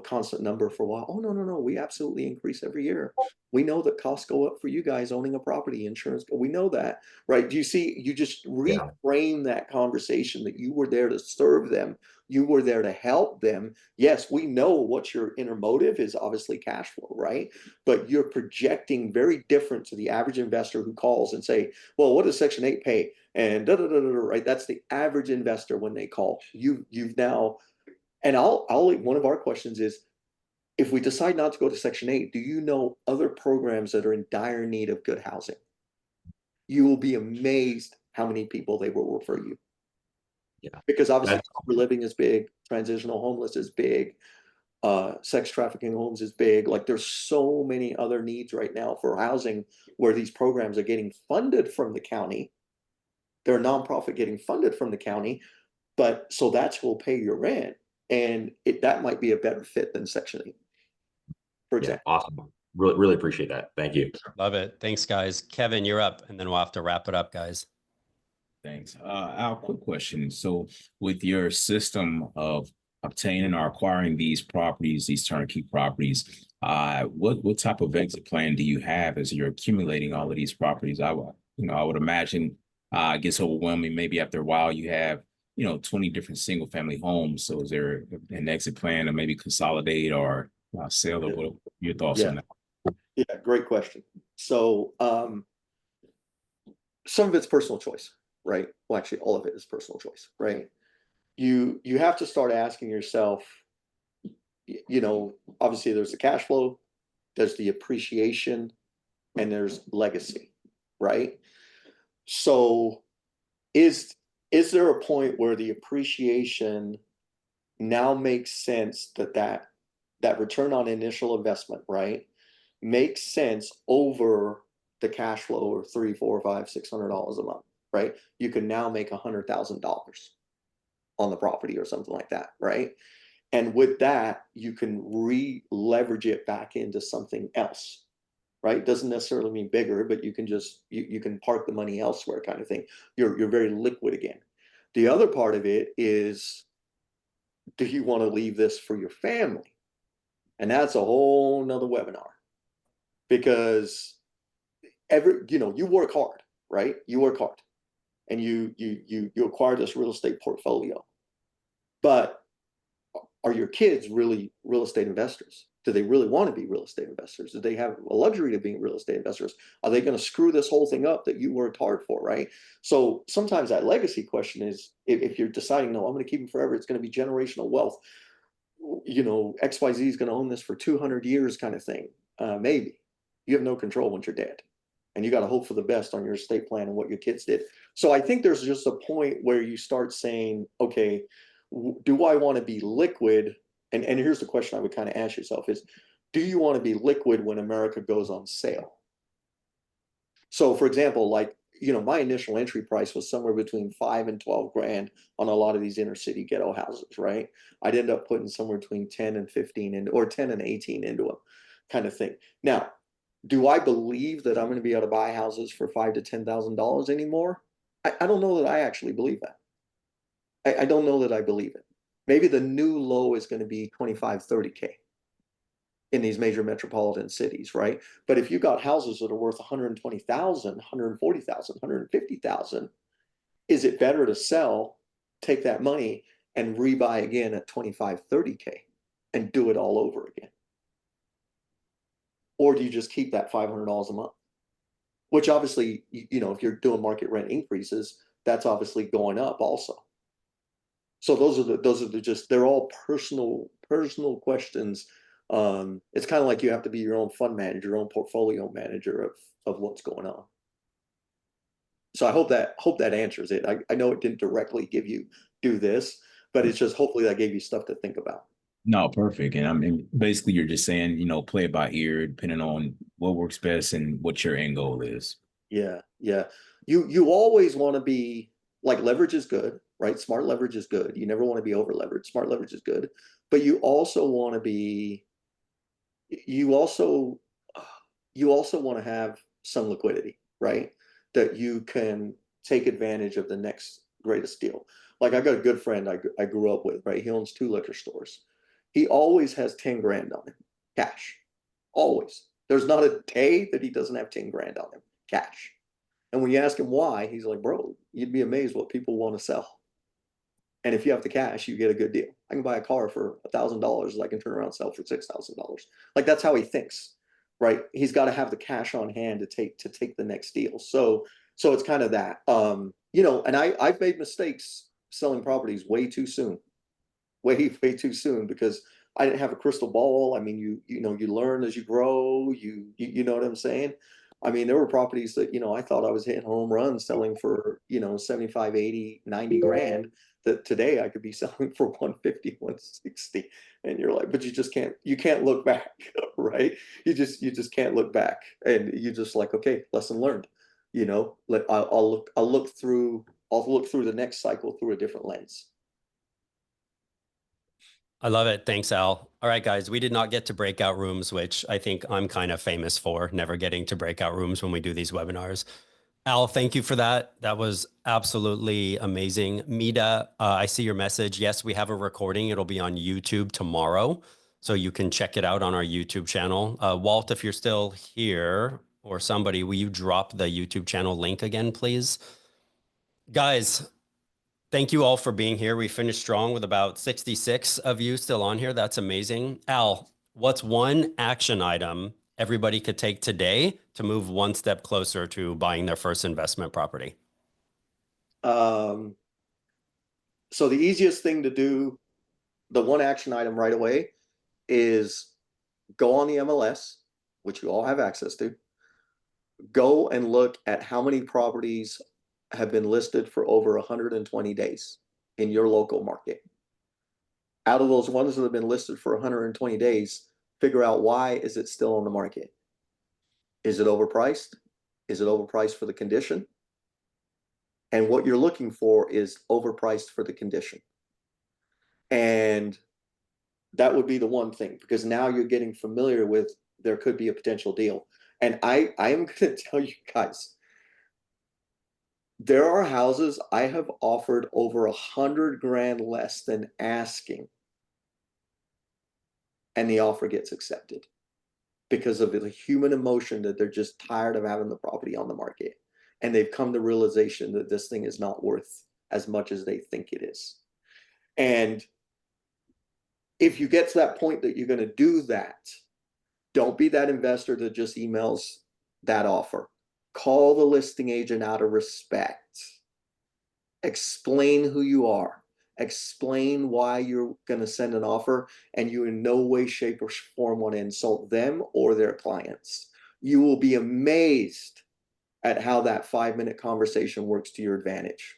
constant number for a while? Oh, no. We absolutely increase every year. We know that costs go up for you guys owning a property, insurance. We know that, right? Do you see, you just reframe that conversation that you were there to serve them. You were there to help them. Yes, we know what your inner motive is, obviously cash flow, right? But you're projecting very different to the average investor who calls and say, well, what does Section 8 pay? And right? That's the average investor when they call. You've now, and one of our questions is, if we decide not to go to Section 8, do you know other programs that are in dire need of good housing? You will be amazed how many people they will refer you. Yeah. Because obviously sober living is big, transitional homeless is big, sex trafficking homes is big. Like there's so many other needs right now for housing where these programs are getting funded from the county. They're a nonprofit getting funded from the county, but so that's who will pay your rent. And that might be a better fit than Section 8, for example. Yeah, awesome. Really, really appreciate that. Thank you. Love it. Thanks, guys. Kevin, you're up, and then we'll have to wrap it up, guys. Thanks. Al, quick question. So with your system of obtaining or acquiring these properties, these turnkey properties, what type of exit plan do you have as you're accumulating all of these properties? I would imagine it gets overwhelming. Maybe after a while you have 20 different single family homes. So is there an exit plan to maybe consolidate or sell, or what are your thoughts on that? Yeah, great question. So some of it's personal choice, right? Well, actually, all of it is personal choice, right? You have to start asking yourself, obviously there's the cash flow, there's the appreciation, and there's legacy, right? So is there a point where the appreciation now makes sense that return on initial investment, right, makes sense over the cash flow of $300, $400, $500, $600 a month, right? You can now make $100,000 on the property or something like that, right? And with that, you can re-leverage it back into something else, right? Doesn't necessarily mean bigger, but you can just you can park the money elsewhere, kind of thing. You're very liquid again. The other part of it is, do you want to leave this for your family? And that's a whole nother webinar, because you work hard, right? You work hard, and you acquire this real estate portfolio, but are your kids really real estate investors? Do they really want to be real estate investors? Do they have a luxury to being real estate investors? Are they going to screw this whole thing up that you worked hard for, right? So sometimes that legacy question is, if you're deciding, no, I'm going to keep them forever, it's going to be generational wealth. You know, XYZ is going to own this for 200 years kind of thing. Maybe. You have no control once you're dead. And you got to hope for the best on your estate plan and what your kids did. So I think there's just a point where you start saying, okay, do I want to be liquid? And here's the question I would kind of ask yourself is, do you want to be liquid when America goes on sale? So for example, like, you know, my initial entry price was somewhere between 5 and 12 grand on a lot of these inner city ghetto houses, right? I'd end up putting somewhere between 10 and 15 in, or 10 and 18 into them kind of thing. Now, do I believe that I'm going to be able to buy houses for $5,000 to $10,000 anymore? I don't know that I actually believe that. I don't know that I believe it. Maybe the new low is going to be 25, 30K in these major metropolitan cities, right? But if you got houses that are worth 120,000, 140,000, 150,000, is it better to sell, take that money and rebuy again at 25, 30K and do it all over again? Or do you just keep that $500 a month? Which obviously, you know, if you're doing market rent increases, that's obviously going up also. So those are the just, they're all personal questions. It's kind of like you have to be your own fund manager, your own portfolio manager of what's going on. So I hope that answers it. I know it didn't directly give you do this, but it's just hopefully that gave you stuff to think about. No, perfect. And I mean, basically, you're just saying, you know, play it by ear, depending on what works best and what your end goal is. Yeah, yeah. You always want to be like, leverage is good, right? Smart leverage is good. You never want to be over leveraged. Smart leverage is good, but you also want to be. You also want to have some liquidity, right? That you can take advantage of the next greatest deal. Like I got a good friend I grew up with, right? He owns 2 liquor stores. He always has 10 grand on him, cash. Always. There's not a day that he doesn't have 10 grand on him, cash. And when you ask him why, he's like, bro, you'd be amazed what people want to sell. And if you have the cash, you get a good deal. I can buy a car for $1,000. I can turn around and sell for $6,000. Like that's how he thinks, right? He's got to have the cash on hand to take the next deal. So it's kind of that, you know, and I've made mistakes selling properties way too soon, way too soon, because I didn't have a crystal ball. I mean, you know, you learn as you grow, you know what I'm saying? I mean, there were properties that, you know, I thought I was hitting home runs selling for, you know, 75, 80, 90 grand that today I could be selling for 150, 160. And you're like, but you can't look back, right? You just can't look back. And you just like, okay, lesson learned, you know, I'll look through the next cycle through a different lens. I love it. Thanks, Al. All right, guys, we did not get to breakout rooms, which I think I'm kind of famous for, never getting to breakout rooms when we do these webinars. Al, thank you for that. That was absolutely amazing. Mida, I see your message. Yes, we have a recording. It'll be on YouTube tomorrow, so you can check it out on our YouTube channel. Walt, if you're still here, or somebody, will you drop the YouTube channel link again, please? Guys, thank you all for being here. We finished strong with about 66 of you still on here. That's amazing. Al, what's one action item everybody could take today to move one step closer to buying their first investment property? So the easiest thing to do, the one action item right away, is go on the MLS, which you all have access to. Go and look at how many properties have been listed for over 120 days in your local market. Out of those ones that have been listed for 120 days, figure out why is it still on the market? Is it overpriced? Is it overpriced for the condition? And what you're looking for is overpriced for the condition. And that would be the one thing, because now you're getting familiar with there could be a potential deal. And I am going to tell you guys, there are houses I have offered over 100 grand less than asking, and the offer gets accepted because of the human emotion that they're just tired of having the property on the market, and they've come to realization that this thing is not worth as much as they think it is. And If you get to that point that you're going to do that, don't be that investor that just emails that offer. Call the listing agent out of respect. Explain who you are. Explain why you're going to send an offer, and you in no way, shape, or form want to insult them or their clients. You will be amazed at how that 5-minute conversation works to your advantage.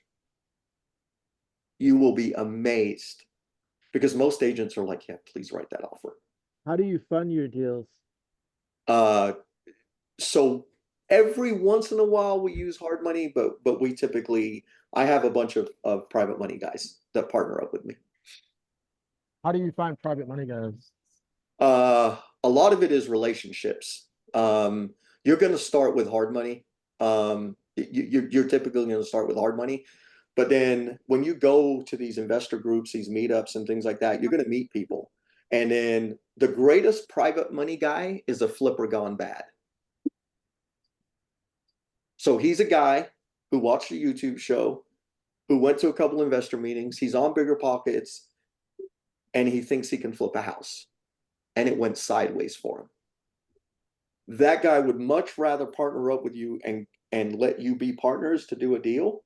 You will be amazed, because most agents are like, yeah, please write that offer. How do you fund your deals? So every once in a while we use hard money, but we typically, I have a bunch of private money guys that partner up with me. How do you find private money guys? A lot of it is relationships. You're going to start with hard money. You're typically going to start with hard money, but then when you go to these investor groups, these meetups and things like that, you're going to meet people. And then the greatest private money guy is a flipper gone bad. So he's a guy who watched a YouTube show, who went to a couple investor meetings. He's on BiggerPockets, and he thinks he can flip a house, and it went sideways for him. That guy would much rather partner up with you and let you be partners to do a deal,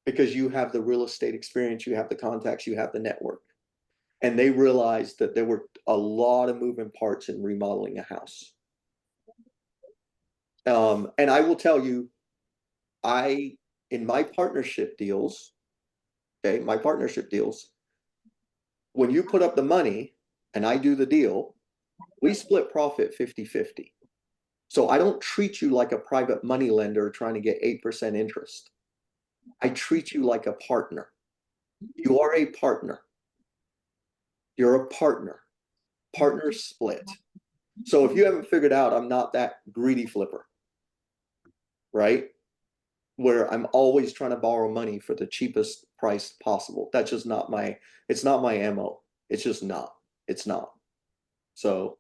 because you have the real estate experience, you have the contacts, you have the network. And they realized that there were a lot of moving parts in remodeling a house. And I will tell you, in my partnership deals, okay, when you put up the money and I do the deal, we split profit 50-50. So I don't treat you like a private money lender trying to get 8% interest. I treat you like a partner. You are a partner. You're a partner. Partners split. So if you haven't figured out, I'm not that greedy flipper, right? Where I'm always trying to borrow money for the cheapest price possible. That's just not it's not my MO. It's just not. It's not. So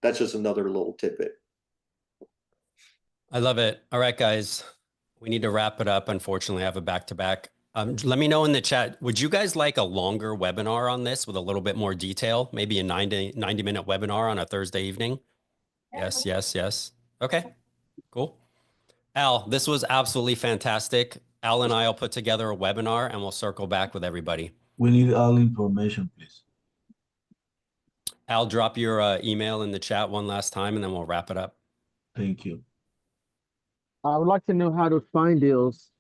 that's just another little tidbit. I love it. All right, guys, we need to wrap it up. Unfortunately, I have a back-to-back. Let me know in the chat, would you guys like a longer webinar on this with a little bit more detail? Maybe a 90-minute webinar on a Thursday evening? Yes, yes, yes. Okay, cool. Al, this was absolutely fantastic. Al and I will put together a webinar and we'll circle back with everybody. We need all information, please. Al, drop your email in the chat one last time and then we'll wrap it up. Thank you. I would like to know how to find deals.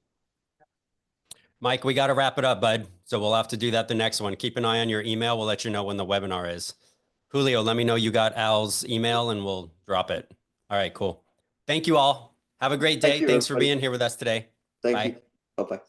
Mike, we got to wrap it up, bud. So we'll have to do that the next one. Keep an eye on your email. We'll let you know when the webinar is. Julio, let me know you got Al's email and we'll drop it. All right, cool. Thank you all. Have a great day. Thank you, Thanks for everybody. being here with us today. Thank Bye. you. Bye-bye.